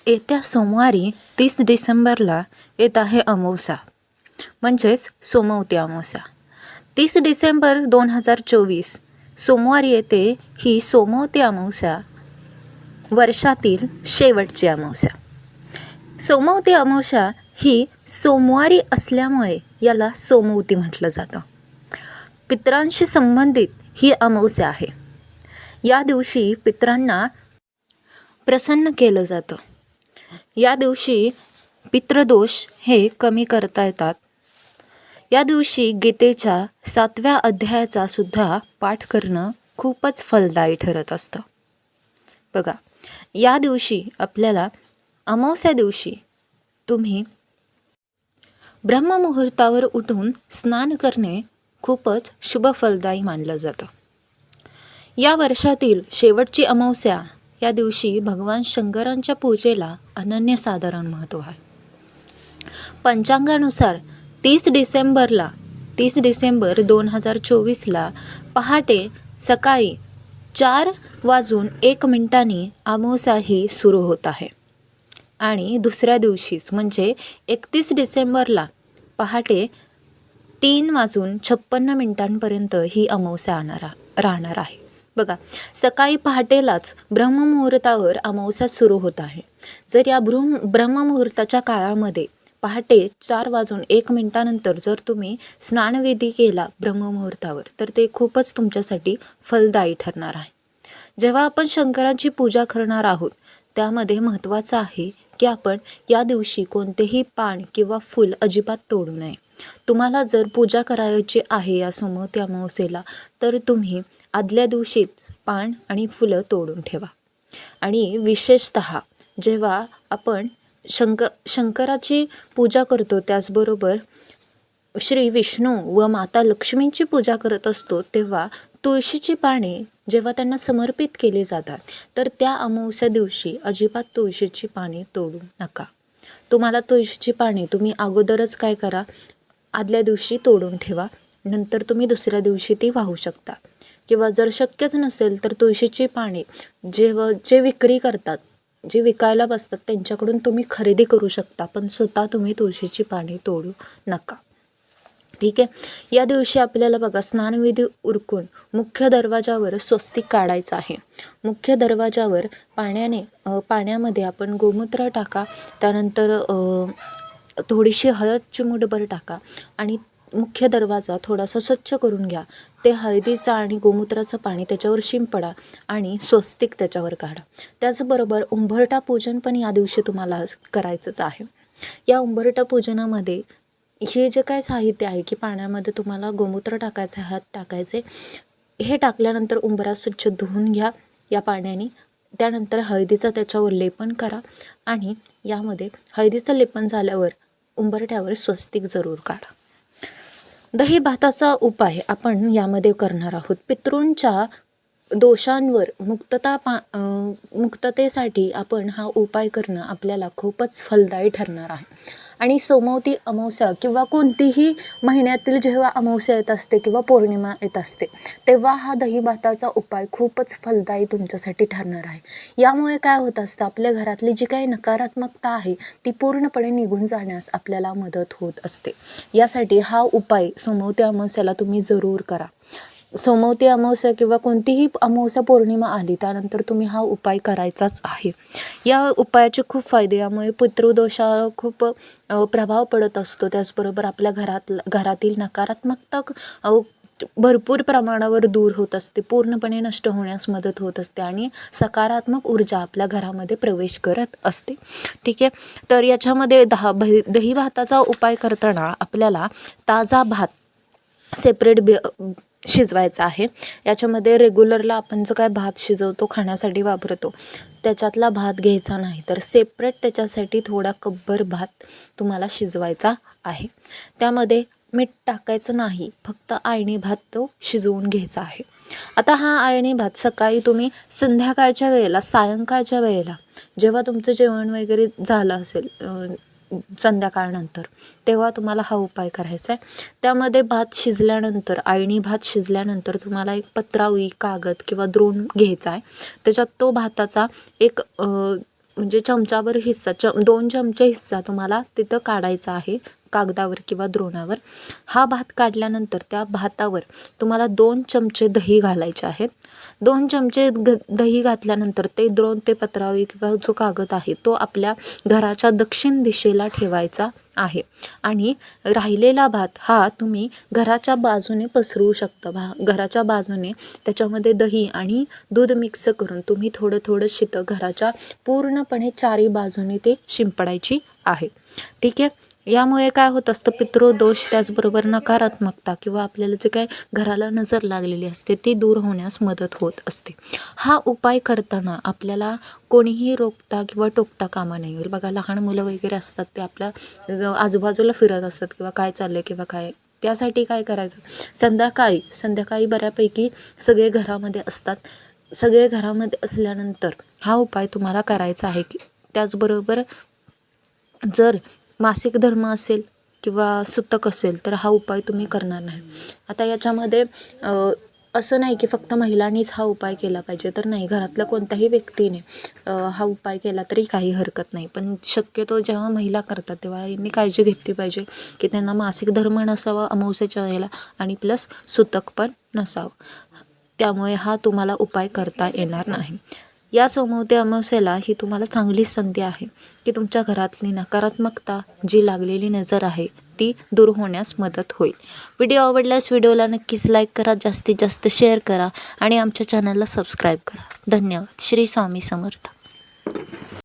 येत्या सोमवारी 30 डिसेंबरला येत आहे अमावस्या, म्हणजेच सोमवती अमावस्या. 30 डिसेंबर 2024 सोमवारी येते ही सोमवती अमावस्या, वर्षातील शेवटची अमावस्या. सोमवती अमावस्या ही सोमवारी असल्यामुळे याला सोमवती म्हटलं जातं. पितरांशी संबंधित ही अमावस्या आहे. या दिवशी पितरांना प्रसन्न केलं जातं. या दिवशी पितृदोष हे कमी करता येतात. या दिवशी गीतेच्या 7व्या अध्यायाचा सुद्धा पाठ करणं खूपच फलदायी ठरत असतं. बघा, या दिवशी आपल्याला अमावस्या दिवशी तुम्ही ब्रह्ममुहूर्तावर उठून स्नान करणे खूपच शुभ फलदायी मानलं जातं. या वर्षातील शेवटची अमावस्या या दिवशी भगवान शंकरांच्या पूजेला अनन्यसाधारण महत्त्व आहे. पंचांगानुसार 30 डिसेंबर 2024ला पहाटे सकाळी 4:01 अमावस्या ही सुरू होत आहे आणि दुसऱ्या दिवशीच म्हणजे 31 डिसेंबरला पहाटे 3:56 ही अमावस्या राहणार आहे. बघा, सकाळी पहाटेलाच ब्रह्ममुहूर्तावर अमावस्या सुरू होत आहे. जर या ब्रह्ममुहूर्ताच्या काळामध्ये पहाटे 4:01 जर तुम्ही स्नानविधी केला ब्रह्ममुहूर्तावर, तर ते खूपच तुमच्यासाठी फलदायी ठरणार आहे. जेव्हा आपण शंकरांची पूजा करणार आहोत, त्यामध्ये महत्त्वाचं आहे की आपण या दिवशी कोणतेही पान किंवा फूल अजिबात तोडू नये. तुम्हाला जर पूजा करायची आहे या सोमवती अमावस्येला, तर तुम्ही आदल्या दिवशी पान आणि फुलं तोडून ठेवा. आणि विशेषतः जेव्हा आपण शंकराची पूजा करतो, त्याचबरोबर श्री विष्णू व माता लक्ष्मींची पूजा करत असतो, तेव्हा तुळशीची पाने जेव्हा त्यांना समर्पित केली जातात, तर त्या अमावस्या दिवशी अजिबात तुळशीची पाने तोडू नका. तुम्हाला तुळशीची पाने तुम्ही अगोदरच काय करा, आदल्या दिवशी तोडून ठेवा. नंतर तुम्ही दुसऱ्या दिवशी ती वाहू शकता. किंवा जर शक्यच नसेल तर तुळशीची पाने जे विक्री करतात, जे विकायला बसतात, त्यांच्याकडून तुम्ही खरेदी करू शकता, पण स्वतः तुम्ही तुळशीची पाने तोडू नका. ठीक आहे. या दिवशी आपल्याला बघा, स्नानविधी उरकून मुख्य दरवाजावर स्वस्तिक काढायचं आहे. मुख्य दरवाजावर पाण्यामध्ये आपण गोमूत्र टाका, त्यानंतर थोडीशी हळद चिमूटभर टाका आणि मुख्य दरवाजा थोडासा स्वच्छ करून घ्या. ते हळदीचं आणि गोमूत्राचं पाणी त्याच्यावर शिंपडा आणि स्वस्तिक त्याच्यावर काढा. त्याचबरोबर उंबरठा पूजन पण या दिवशी तुम्हाला करायचंच आहे. या उंबरठा पूजनामध्ये हे जे काय साहित्य आहे की पाण्यामध्ये तुम्हाला गोमूत्र टाकायचं, हळद टाकायचे. हे टाकल्यानंतर उंबरा स्वच्छ धुवून घ्या या पाण्याने. त्यानंतर हळदीचा त्याच्यावर लेपन करा आणि यामध्ये हळदीचं लेपन झाल्यावर उंबरठ्यावर स्वस्तिक जरूर काढा. दही भाताचा उपाय आपण यामध्ये करणार आहोत. पितृंच्या दोषांवर मुक्ततेसाठी आपण हा उपाय करणं आपल्याला खूपच फलदायी ठरणार आहे. आणि सोमवती अमावस्या किंवा कोणतीही महिन्यातील जेव्हा अमावस्या येत असते किंवा पौर्णिमा येत असते, तेव्हा हा दही भाताचा उपाय खूपच फलदायी तुमच्यासाठी ठरणार आहे. यामुळे काय होत असतं, आपल्या घरातली जी काही नकारात्मकता आहे ती पूर्णपणे निघून जाण्यास आपल्याला मदत होत असते. यासाठी हा उपाय सोमवती अमावस्याला तुम्ही जरूर करा. सोमवती अमावस्या किंवा कोणतीही अमावस्या पौर्णिमा आली त्यानंतर तुम्ही हा उपाय करायचाच आहे. या उपायाचे खूप फायदे, यामुळे पितृदोषाला खूप प्रभाव पडत असतो. त्याचबरोबर आपल्या घरातील नकारात्मकता भरपूर प्रमाणावर दूर होत असते, पूर्णपणे नष्ट होण्यास मदत होत असते आणि सकारात्मक ऊर्जा आपल्या घरामध्ये प्रवेश करत असते. ठीक आहे. तर याच्यामध्ये दही भाताचा उपाय करताना आपल्याला ताजा भात सेपरेट शिजवायचा आहे. याच्यामध्ये रेग्युलरला आपण जो काय भात शिजवतो, खाण्यासाठी वापरतो, त्याच्यातला भात घ्यायचा नाही, तर सेपरेट त्याच्यासाठी थोडा कपभर भात तुम्हाला शिजवायचा आहे. त्यामध्ये मीठ टाकायचं नाही, फक्त आळणी भात तो शिजवून घ्यायचा आहे. आता हा आळणी भात सकाळी तुम्ही संध्याकाळच्या वेळेला, सायंकाळच्या वेळेला जेव्हा तुमचं जेवण वगैरे झालं असेल संध्याकाळनंतर, तेव्हा तुम्हाला हा उपाय करायचा आहे. त्यामध्ये भात शिजल्यानंतर, आळणी भात शिजल्यानंतर तुम्हाला एक पत्रावळी, कागद किंवा द्रोण घ्यायचा आहे. त्याच्यात तो भाताचा एक म्हणजे चमचाभर हिस्सा 2 चमचे हिस्सा तुम्हाला तिथं काढायचा आहे कागदावर किंवा द्रोणावर. हा भात काढल्यानंतर त्या भातावर तुम्हाला 2 चमचे दही घालायचे आहेत. 2 चमचे दही घातल्यानंतर ते द्रोण ते पत्रावळी किंवा जो कागद आहे तो आपल्या घराच्या दक्षिण दिशेला ठेवायचा आहे आणि राहिलेला भात हा तुम्ही घराच्या बाजूने पसरवू शकता. घराच्या बाजूने त्याच्यामध्ये दही आणि दूध मिक्स करून तुम्ही थोडं थोडं शितं घराच्या पूर्णपणे 4ही बाजूने ते शिंपडायची आहे. ठीक आहे. यामुळे काय होत असतं, पितृदोष त्याचबरोबर नकारात्मकता किंवा आपल्याला जे काय घराला नजर लागलेली असते ती दूर होण्यास मदत होत असते. हा उपाय करताना आपल्याला कोणीही रोखता किंवा टोकता कामा नये. बघा लहान मुलं वगैरे असतात ते आपल्या आजूबाजूला फिरत असतात किंवा काय चाललं किंवा काय. त्यासाठी काय करायचं, संध्याकाळी बऱ्यापैकी सगळे घरामध्ये असतात. सगळे घरामध्ये असल्यानंतर हा उपाय तुम्हाला करायचा आहे. त्याचबरोबर जर मासिक धर्म असेल किंवा सुतक असेल तर हा उपाय तुम्ही करणार नाही. आता याच्यामध्ये असं नाही की फक्त महिलांनीच हा उपाय केला पाहिजे, तर नाही, घरातल्या कोणत्याही व्यक्तीने हा उपाय केला तरी काही हरकत नाही. पण शक्यतो जेव्हा महिला करतात तेव्हा यांनी काळजी घेतली पाहिजे की त्यांना मासिक धर्म नसावा अमावस्येच्या वेळेला आणि प्लस सुतक पण नसावं. त्यामुळे हा तुम्हाला उपाय करता येणार नाही. या सोमवती अमावस्येला ही तुम्हाला चांगली संधी आहे की तुमच्या घरातली नकारात्मकता जी लागलेली नजर आहे ती दूर होण्यास मदत होईल. व्हिडिओ आवडल्यास व्हिडिओला नक्कीच लाईक करा, जास्तीत जास्त शेअर करा आणि आमच्या चॅनलला सबस्क्राईब करा. धन्यवाद. श्री स्वामी समर्थ.